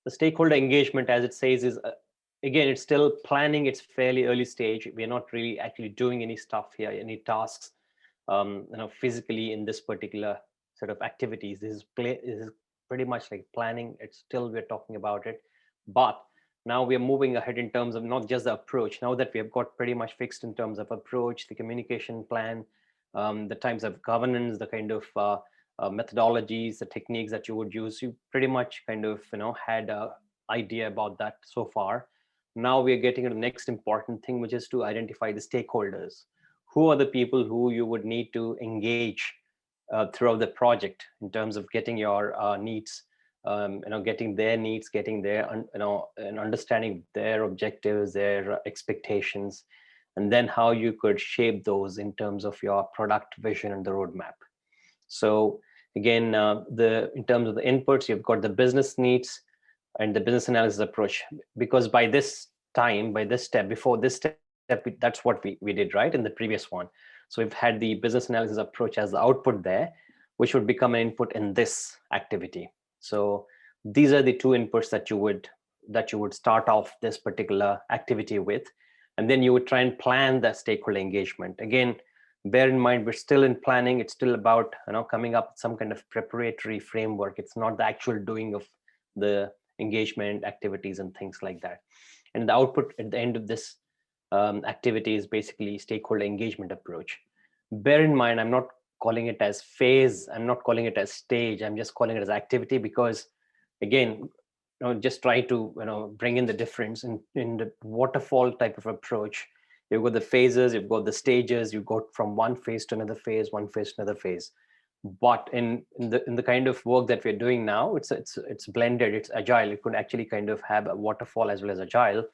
The stakeholder engagement, as it says, is again, it's still planning. It's fairly early stage. We're not really actually doing any stuff here, any tasks, physically in this particular sort of activities. This is pretty much like planning. It's still, we're talking about it, but now we are moving ahead in terms of not just the approach. Now that we have got pretty much fixed in terms of approach, the communication plan, the types of governance, the kind of methodologies, the techniques that you would use, you pretty much kind of had a idea about that so far. Now we are getting to the next important thing, which is to identify the stakeholders. Who are the people who you would need to engage throughout the project in terms of getting your needs, getting their needs, getting their, and understanding their objectives, their expectations, and then how you could shape those in terms of your product vision and the roadmap. So again, in terms of the inputs, you've got the business needs and the business analysis approach, because by this time, by this step, before this step, that's what we did right in the previous one. So we've had the business analysis approach as the output there, which would become an input in this activity. So these are the two inputs that you would start off this particular activity with, and then you would try and plan the stakeholder engagement. Again, bear in mind, we're still in planning. It's still about coming up with some kind of preparatory framework. It's not the actual doing of the engagement activities and things like that. And the output at the end of this activity is basically stakeholder engagement approach. Bear in mind, I'm not calling it as phase. I'm not calling it as stage. I'm just calling it as activity because, again, just try to bring in the difference in the waterfall type of approach. You've got the phases, you've got the stages, you go from one phase to another phase, one phase to another phase. But in the kind of work that we're doing now, it's blended, it's agile. It could actually kind of have a waterfall as well as agile.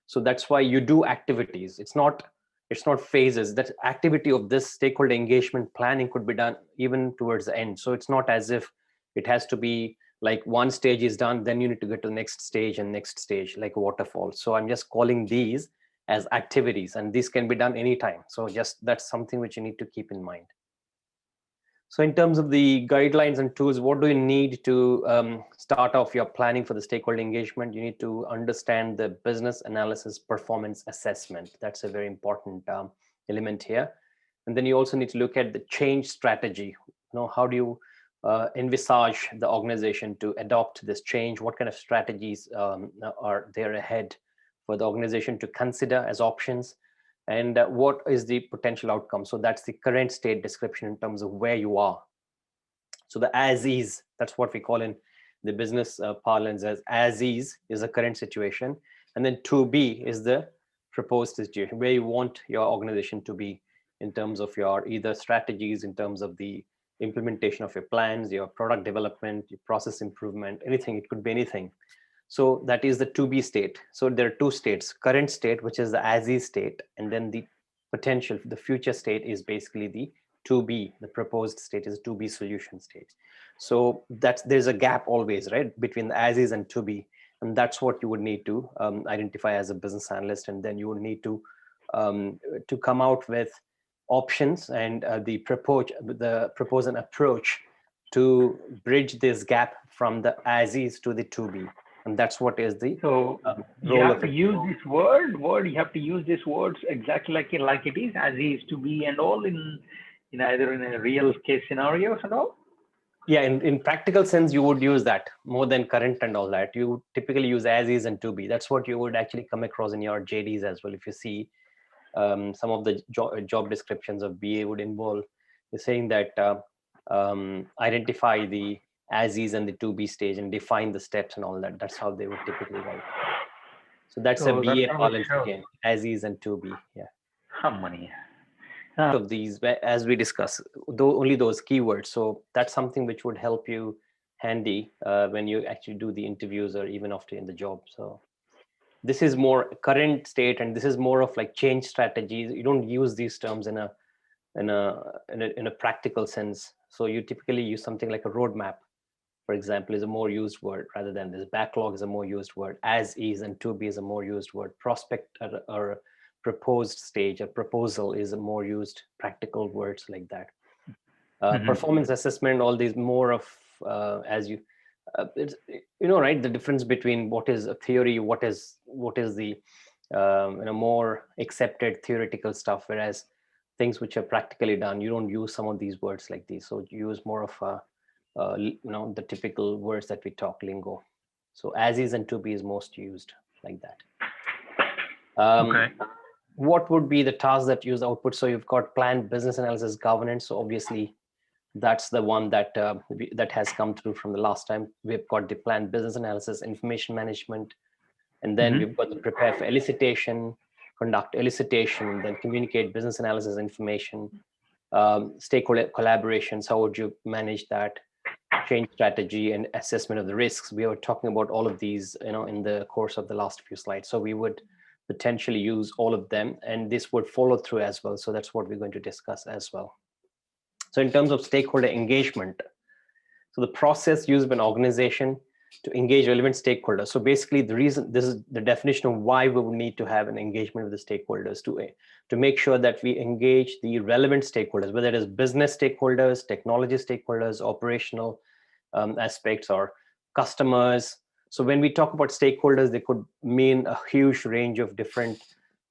So that's why you do activities. It's not phases. That activity of this stakeholder engagement planning could be done even towards the end. So it's not as if it has to be like one stage is done, then you need to get to the next stage and next stage, like a waterfall. So I'm just calling these as activities, and this can be done anytime. So just that's something which you need to keep in mind. So in terms of the guidelines and tools, what do you need to start off your planning for the stakeholder engagement? You need to understand the business analysis performance assessment. That's a very important element here. And then you also need to look at the change strategy. How do you envisage the organization to adopt this change? What kind of strategies are there ahead for the organization to consider as options? And what is the potential outcome? So that's the current state description in terms of where you are. So the as is, that's what we call in the business parlance as is the current situation. And then to be is the proposed situation, where you want your organization to be in terms of your either strategies, in terms of the implementation of your plans, your product development, your process improvement, anything. It could be anything. So that is the to be state. So there are two states: current state, which is the as is state, and then the potential, the future state is basically the to be, the proposed state is to be solution state. So there's a gap always, right, between the as is and to be, and that's what you would need to identify as a business analyst, and then you would need to come out with options and the propose an approach to bridge this gap from the as is to the to be. And that's what is the you have to use this word. You have to use these words exactly like it is, as is, to be, and all in either in a real case scenarios and all. Yeah, in practical sense, you would use that more than current and all that. You typically use as is and to be. That's what you would actually come across in your JDs as well. If you see some of the job descriptions of BA would involve saying that identify the as is and the to be stage and define the steps and all that. That's how they would typically write. So that's a BA parlance again, as is and to be. Yeah. How many? Of these, as we discuss, though only those keywords. So that's something which would help you handy when you actually do the interviews or even after in the job. So this is more current state, and this is more of like change strategies. You don't use these terms in a practical sense. So you typically use something like a roadmap, for example, is a more used word rather than this. Backlog is a more used word. As is and to be is a more used word. Prospect or proposed stage, a proposal is a more used practical words like that. Performance assessment, all these more of as you It's, right, the difference between what is a theory, what is the more accepted theoretical stuff, whereas things which are practically done, you don't use some of these words like these. So you use more of the typical words that we talk, lingo. So as is and to be is most used like that. Okay. What would be the tasks that use output? So you've got planned business analysis, governance. So obviously that's the one that that has come through from the last time. We've got the planned business analysis, information management, and then we've got the prepare for elicitation, conduct elicitation, then communicate business analysis information, stakeholder collaborations. How would you manage that? Change strategy and assessment of the risks. We were talking about all of these, in the course of the last few slides. So we would potentially use all of them, and this would follow through as well. So that's what we're going to discuss as well. So in terms of stakeholder engagement, so the process used by an organization to engage relevant stakeholders. So basically the reason, this is the definition of why we would need to have an engagement with the stakeholders to make sure that we engage the relevant stakeholders, whether it is business stakeholders, technology stakeholders, operational aspects, or customers. So when we talk about stakeholders, they could mean a huge range of different,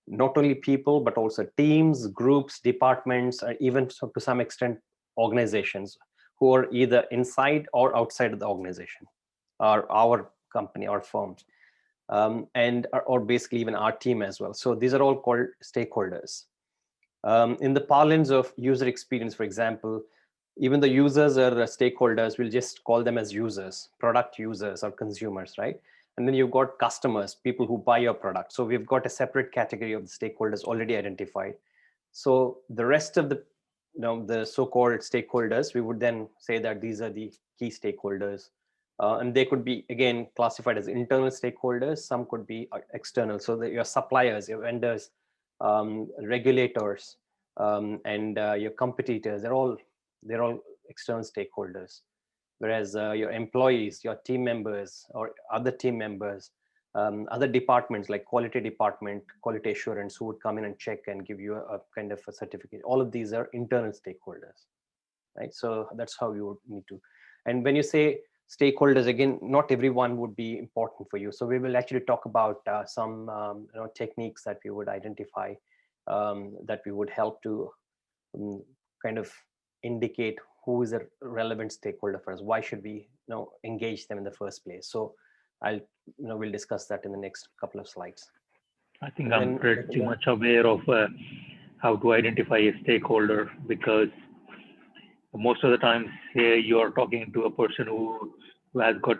not only people, but also teams, groups, departments, or even to some extent, organizations who are either inside or outside of the organization, or our company, our firms, or basically even our team as well. So these are all called stakeholders. In the parlance of user experience, for example, even the users or the stakeholders, we'll just call them as users, product users or consumers, right? And then you've got customers, people who buy your product. So we've got a separate category of the stakeholders already identified. So the rest of the the so-called stakeholders, we would then say that these are the key stakeholders, and they could be again classified as internal stakeholders. Some could be external, so that your suppliers, your vendors, regulators, and your competitors, they're all external stakeholders. Whereas your employees, your team members, or other team members, other departments like quality department, quality assurance, who would come in and check and give you a kind of a certificate. All of these are internal stakeholders, right? So that's how you would need to. And when you say stakeholders, again, not everyone would be important for you. So we will actually talk about some techniques that we would identify, that we would help to kind of indicate who is a relevant stakeholder for us. Why should we engage them in the first place? So we'll discuss that in the next couple of slides. I think I'm pretty much aware of how to identify a stakeholder, because most of the times you're talking to a person who has got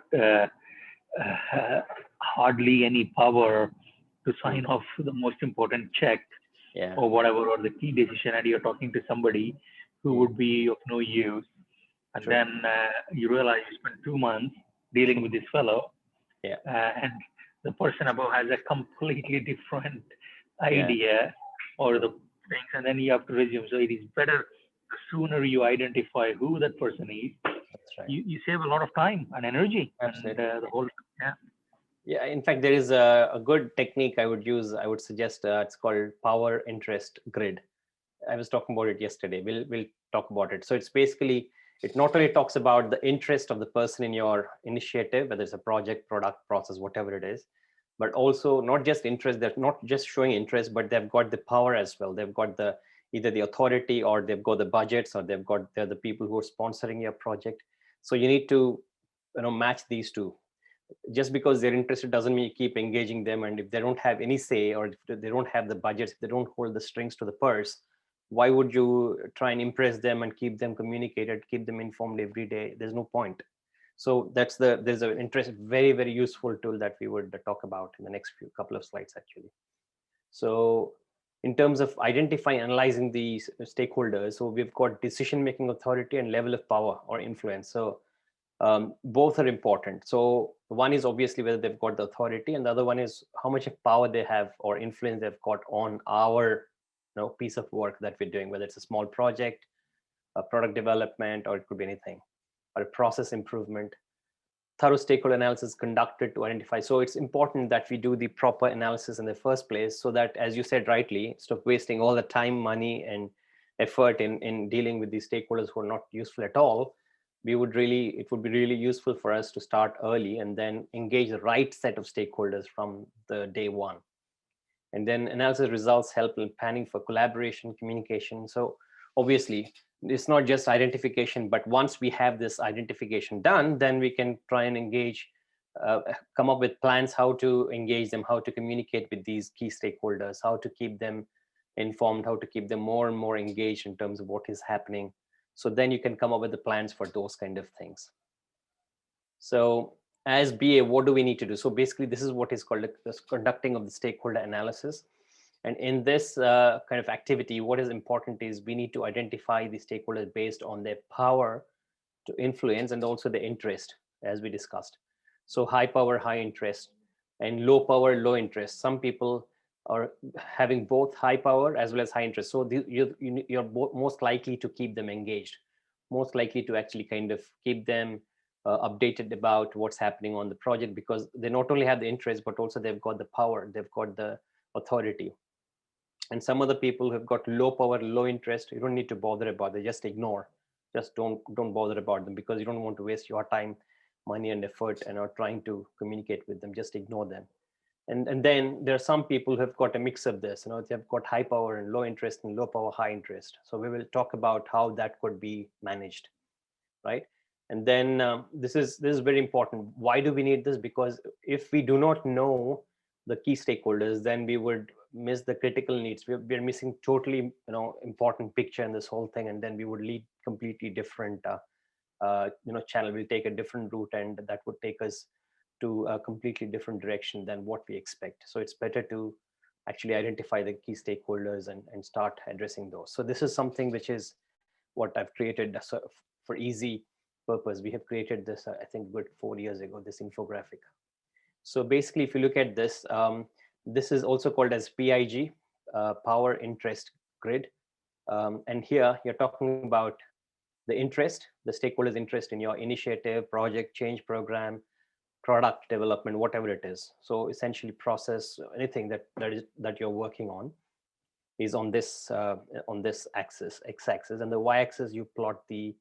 hardly any power to sign off the most important check, or whatever, or the key decision, and you're talking to somebody who would be of no use. And then you realize you spent 2 months dealing with this fellow, and the person above has a completely different idea or the things, and then you have to resume. So it is better, the sooner you identify who that person is, you save a lot of time and energy. Absolutely. And the whole, yeah, in fact, there is a good technique I would use. I would suggest it's called power interest grid. I was talking about it yesterday. We'll talk about it. So it's basically, it not only talks about the interest of the person in your initiative, whether it's a project, product, process, whatever it is, but also not just interest. They're not just showing interest, but they've got the power as well. They've got either the authority, or they've got the budgets, or they're the people who are sponsoring your project. So you need to match these two. Just because they're interested doesn't mean you keep engaging them. And if they don't have any say, or if they don't have the budgets, if they don't hold the strings to the purse, why would you try and impress them and keep them communicated, keep them informed every day? There's no point. So there's an interest, very, very useful tool that we would talk about in the next couple of slides, actually. So in terms of identifying, analyzing the stakeholders, so we've got decision-making authority and level of power or influence. So both are important. So one is obviously whether they've got the authority, and the other one is how much of power they have or influence they've got on our piece of work that we're doing, whether it's a small project, a product development, or it could be anything, or a process improvement. Thorough stakeholder analysis conducted to identify. So it's important that we do the proper analysis in the first place, so that, as you said rightly, stop wasting all the time, money, and effort in dealing with these stakeholders who are not useful at all. it would be really useful for us to start early and then engage the right set of stakeholders from the day one. And then analysis results help in planning for collaboration, communication. So obviously, it's not just identification, but once we have this identification done, then we can try and engage, come up with plans how to engage them, how to communicate with these key stakeholders, how to keep them informed, how to keep them more and more engaged in terms of what is happening. So then you can come up with the plans for those kind of things. So as BA, what do we need to do? So basically, this is what is called the conducting of the stakeholder analysis. And in this kind of activity, what is important is we need to identify the stakeholders based on their power to influence and also the interest, as we discussed. So high power, high interest, and low power, low interest. Some people are having both high power as well as high interest. So you're most likely to keep them engaged, most likely to actually kind of keep them updated about what's happening on the project, because they not only have the interest, but also they've got the power, they've got the authority. And some other people who've got low power, low interest, you don't need to bother about it, just ignore. Just don't bother about them, because you don't want to waste your time, money and effort and are trying to communicate with them. Just ignore them. And then there are some people who have got a mix of this, they've got high power and low interest, and low power, high interest. So we will talk about how that could be managed, right? And then this is very important. Why do we need this? Because if we do not know the key stakeholders, then we would miss the critical needs. We're missing totally important picture in this whole thing, and then we would lead completely different channel. We'll take a different route, and that would take us to a completely different direction than what we expect. So it's better to actually identify the key stakeholders and start addressing those. So this is something which is what I've created for easy purpose. We have created this, I think, good 4 years ago, this infographic. So basically, if you look at this, this is also called as PIG, Power Interest Grid. And here you're talking about the interest, the stakeholders' interest in your initiative, project, change program, product development, whatever it is. So essentially, process, anything that you're working on is on this axis, x-axis, and the y-axis you plot the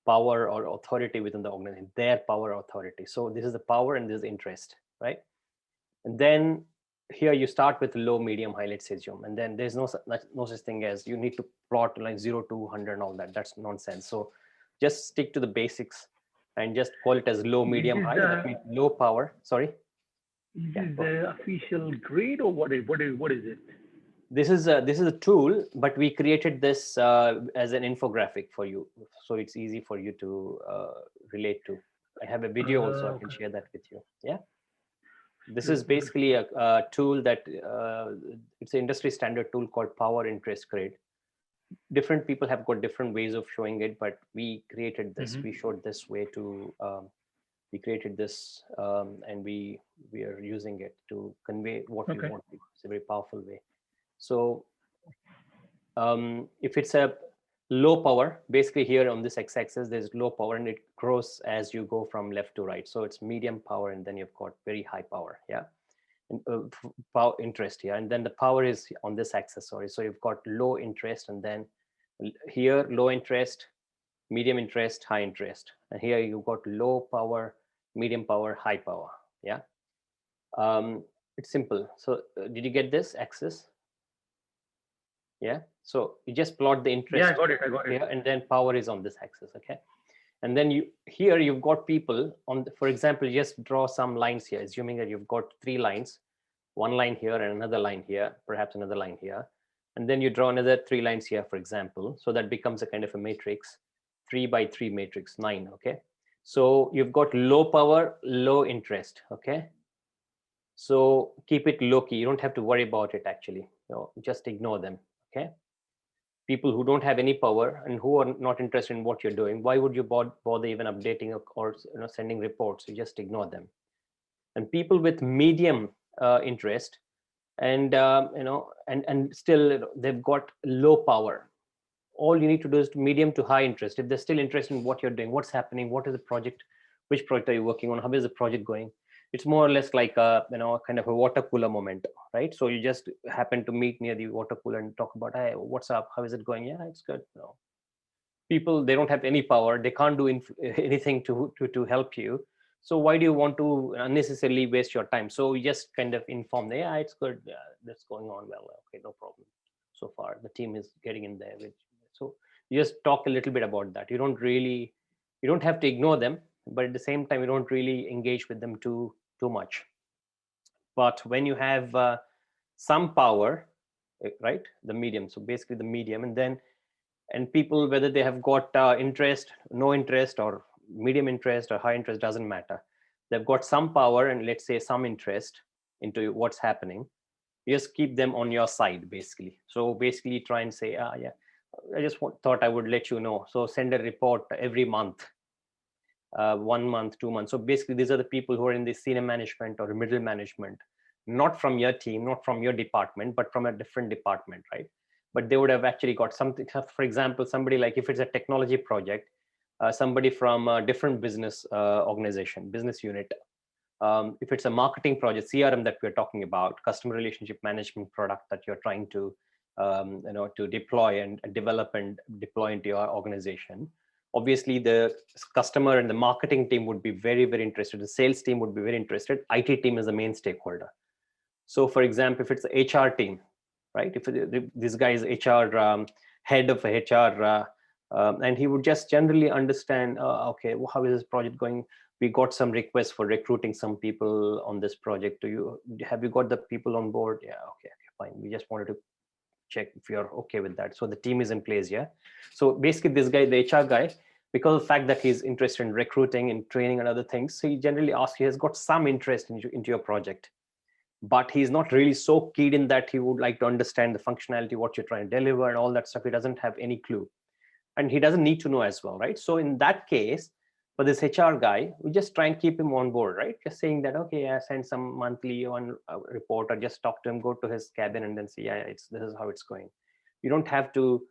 power or authority within the organization, their power or authority. So this is the power and this is interest, right? And then here you start with low, medium, high, let's assume, and then there's no such thing as you need to plot like 0 to 100 and all that. That's nonsense. So just stick to the basics and just call it as low, medium, high. That means low power. Sorry. Is the official grade, or what is it? This is a tool, but we created this as an infographic for you, so it's easy for you to relate to. I have a video also. I can share that with you. Yeah. This is basically a tool that it's an industry standard tool called Power Interest Grid. Different people have got different ways of showing it, but we created this. We showed this way to. We created this, and we are using it to convey what we want. It's a very powerful way. So if it's a low power, basically here on this x-axis, there's low power, and it grows as you go from left to right. So it's medium power, and then you've got very high power, yeah, and power interest here, and then the power is on this axis. Sorry, so you've got low interest, and then here low interest, medium interest, high interest, and here you've got low power, medium power, high power, yeah. It's simple. So did you get this axis? Yeah, so you just plot the interest. Yeah, I got it. Here, and then power is on this axis, okay? And then you've got people on, for example, just draw some lines here, assuming that you've got 3 lines, one line here and another line here, perhaps another line here, and then you draw another 3 lines here, for example. So that becomes a kind of a matrix, 3 by 3 matrix, 9, okay? So you've got low power, low interest, okay? So keep it low key. You don't have to worry about it, actually. Just ignore them. Okay, people who don't have any power and who are not interested in what you're doing, why would you bother even updating or sending reports? You just ignore them. And people with medium interest and and still they've got low power. All you need to do is medium to high interest. If they're still interested in what you're doing, what's happening, what is the project, which project are you working on, how is the project going? It's more or less like a kind of a water cooler moment, right? So you just happen to meet near the water cooler and talk about, hey, what's up, how is it going? Yeah, it's good. people, they don't have any power, they can't do anything to help you. So why do you want to unnecessarily waste your time? So you just kind of inform them, yeah, it's good, that's going on well, okay, no problem. So far the team is getting in there with, so you just talk a little bit about that. You don't have to ignore them, but at the same time you don't really engage with them too much. But when you have some power, right, the medium, so basically the medium, and people, whether they have got interest, no interest, or medium interest or high interest, doesn't matter, they've got some power and let's say some interest into what's happening, you just keep them on your side basically. So basically try and say, yeah, I just thought I would let you know, so send a report every month, 1 month, 2 months. So basically these are the people who are in the senior management or middle management, not from your team, not from your department, but from a different department, right? But they would have actually got something. For example, somebody like, if it's a technology project, somebody from a different business organization, business unit. If it's a marketing project, CRM that we're talking about, customer relationship management product that you're trying to to deploy and develop and deploy into your organization, obviously the customer and the marketing team would be very, very interested. The sales team would be very interested. IT team is the main stakeholder. So for example, if it's the HR team, right? If this guy is HR head of HR, and he would just generally understand, okay, well, how is this project going? We got some requests for recruiting some people on this project. Have you got the people on board? Yeah, okay, fine. We just wanted to check if you're okay with that. So the team is in place, yeah. So basically, this guy, the HR guy, because of the fact that he's interested in recruiting and training and other things, so he generally asks, he has got some interest into your project, but he's not really so keyed in that he would like to understand the functionality, what you're trying to deliver and all that stuff. He doesn't have any clue, and he doesn't need to know as well, right? So in that case, for this HR guy, we just try and keep him on board, right? Just saying that, okay, I send some monthly one report, or just talk to him, go to his cabin and then say, yeah, this is how it's going. You don't have to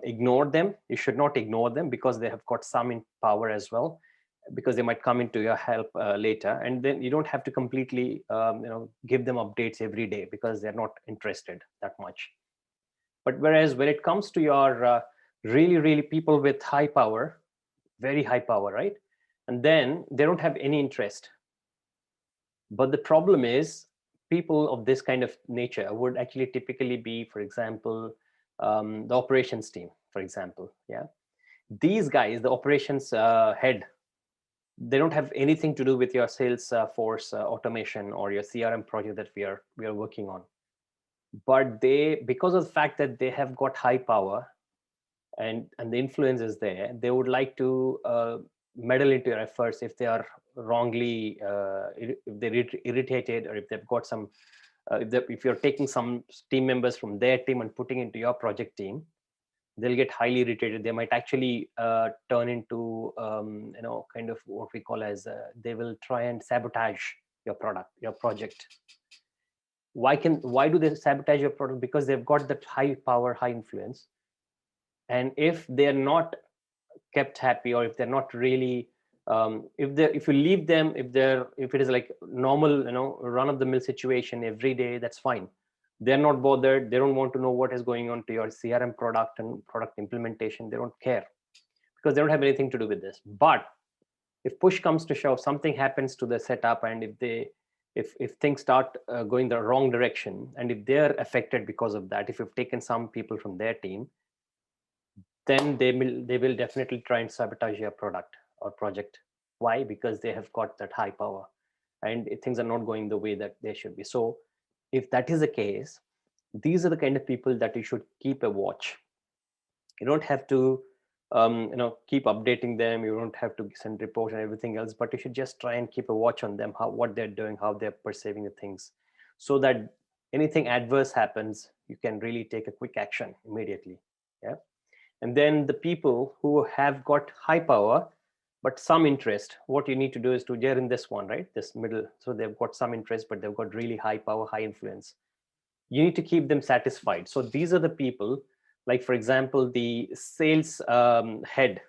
ignore them. You should not ignore them, because they have got some power as well, because they might come into your help later. And then you don't have to completely give them updates every day, because they're not interested that much. But whereas when it comes to your really people with high power, very high power, right, and then they don't have any interest. But the problem is, people of this kind of nature would actually typically be, for example, the operations team, for example. Yeah, these guys, the operations head, they don't have anything to do with your sales force automation or your CRM project that we are working on. But they, because of the fact that they have got high power and the influence is there, they would like to meddle into your efforts if they are wrongly, if they're irritated, or if they've got some, if you're taking some team members from their team and putting into your project team, they'll get highly irritated. They might actually turn into, kind of what we call as, they will try and sabotage your product, your project. Why do they sabotage your product? Because they've got that high power, high influence. And if they're not kept happy, or if they're not really, if you leave them, if it is like normal, run of the mill situation every day, that's fine. They're not bothered. They don't want to know what is going on to your CRM product and product implementation. They don't care, because they don't have anything to do with this. But if push comes to shove, something happens to the setup, and if things start going the wrong direction, and if they're affected because of that, if you've taken some people from their team, then they will definitely try and sabotage your product or project. Why? Because they have got that high power, and things are not going the way that they should be. So if that is the case, these are the kind of people that you should keep a watch. You don't have to keep updating them. You don't have to send reports and everything else, but you should just try and keep a watch on them, what they're doing, how they're perceiving the things, so that anything adverse happens, you can really take a quick action immediately. Yeah. And then the people who have got high power but some interest, what you need to do is to, they're in this one, right, this middle. So they've got some interest, but they've got really high power, high influence. You need to keep them satisfied. So these are the people, like for example, the sales head.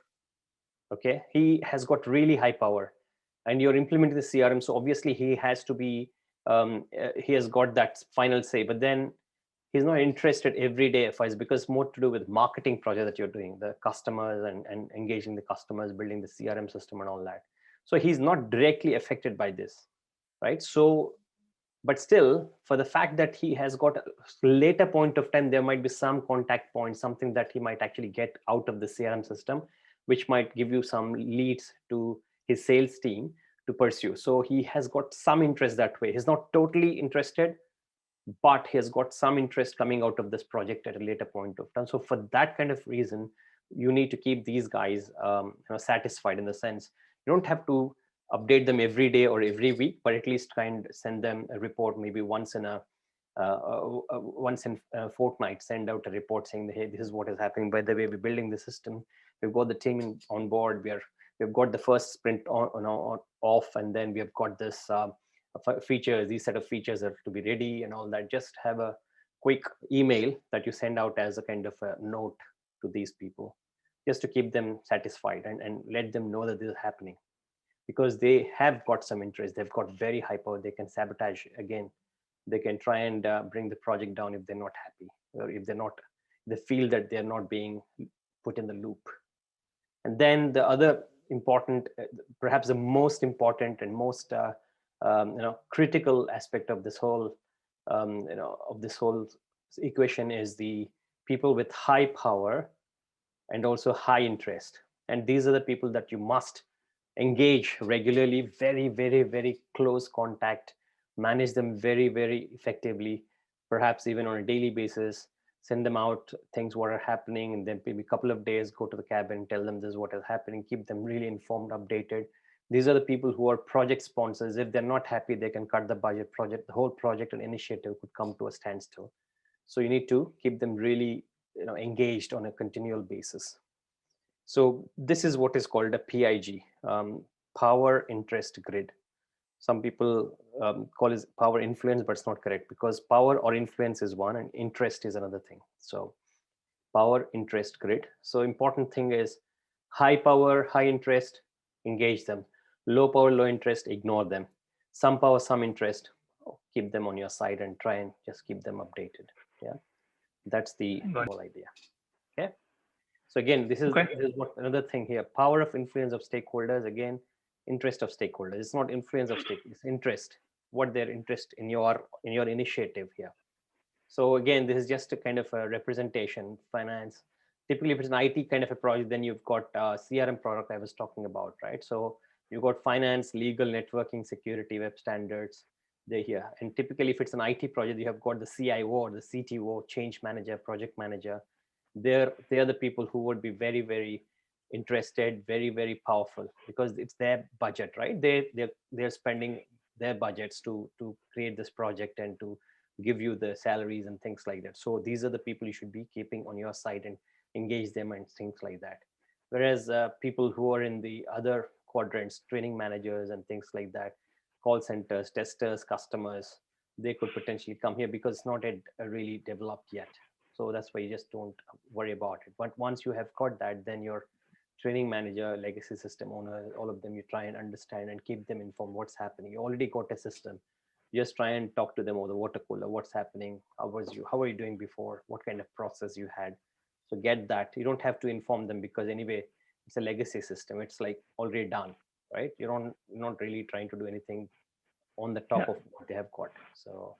Okay, he has got really high power, and you're implementing the CRM, so obviously he has to be, he has got that final say. But then he's not interested every day for it, because more to do with marketing project that you're doing, the customers and engaging the customers, building the CRM system and all that. So he's not directly affected by this, right? So, but still, for the fact that he has got a later point of time, there might be some contact point, something that he might actually get out of the CRM system, which might give you some leads to his sales team to pursue. So he has got some interest that way. He's not totally interested, but he has got some interest coming out of this project at a later point of time. So for that kind of reason, you need to keep these guys satisfied, in the sense you don't have to update them every day or every week, but at least send them a report maybe once in a fortnight. Send out a report saying, hey, this is what is happening. By the way, we're building the system. We've got the team on board. We've got the first sprint off, and then we have got this features. These set of features are to be ready and all that. Just have a quick email that you send out as a kind of a note to these people, just to keep them satisfied and let them know that this is happening, because they have got some interest. They've got very high power. They can sabotage again. They can try and bring the project down if they're not happy, or if they feel that they're not being put in the loop. And then the other important, perhaps the most important and most critical aspect of this whole equation is the people with high power and also high interest. And these are the people that you must engage regularly, very, very, very close contact, manage them very, very effectively, perhaps even on a daily basis. Send them out things what are happening, and then maybe a couple of days go to the cabin, tell them this is what is happening, keep them really informed, updated. These are the people who are project sponsors. If they're not happy, they can cut the budget. The whole project and initiative could come to a standstill. So you need to keep them really engaged on a continual basis. So this is what is called a PIG, power interest grid. Some people call it power influence, but it's not correct, because power or influence is one and interest is another thing. So power interest grid. So important thing is high power, high interest, engage them. Low power, low interest, ignore them. Some power, some interest, keep them on your side and try and just keep them updated. Yeah, that's the whole idea. Okay. So again, this is what another thing here. Power of influence of stakeholders. Again, interest of stakeholders. It's not influence of stakeholders. It's interest. What their interest in your initiative here. So again, this is just a kind of a representation. Finance. Typically, if it's an IT kind of a project, then you've got CRM product I was talking about, right? So you've got finance, legal, networking, security, web standards. They're here. And typically, if it's an IT project, you have got the CIO or the CTO, change manager, project manager. They're the people who would be very, very interested, very, very powerful, because it's their budget, right? They're spending their budgets to create this project and to give you the salaries and things like that. So these are the people you should be keeping on your side and engage them and things like that. Whereas people who are in the other quadrants, training managers and things like that, call centers, testers, customers, they could potentially come here because it's not really developed yet. So that's why you just don't worry about it. But once you have got that, then your training manager, legacy system owner, all of them, you try and understand and keep them informed what's happening. You already got a system. You just try and talk to them over the water cooler. What's happening? How are you doing before? What kind of process you had? So get that. You don't have to inform them, because anyway, it's a legacy system. It's like already done, right? You're not really trying to do anything on the top of what they have got. So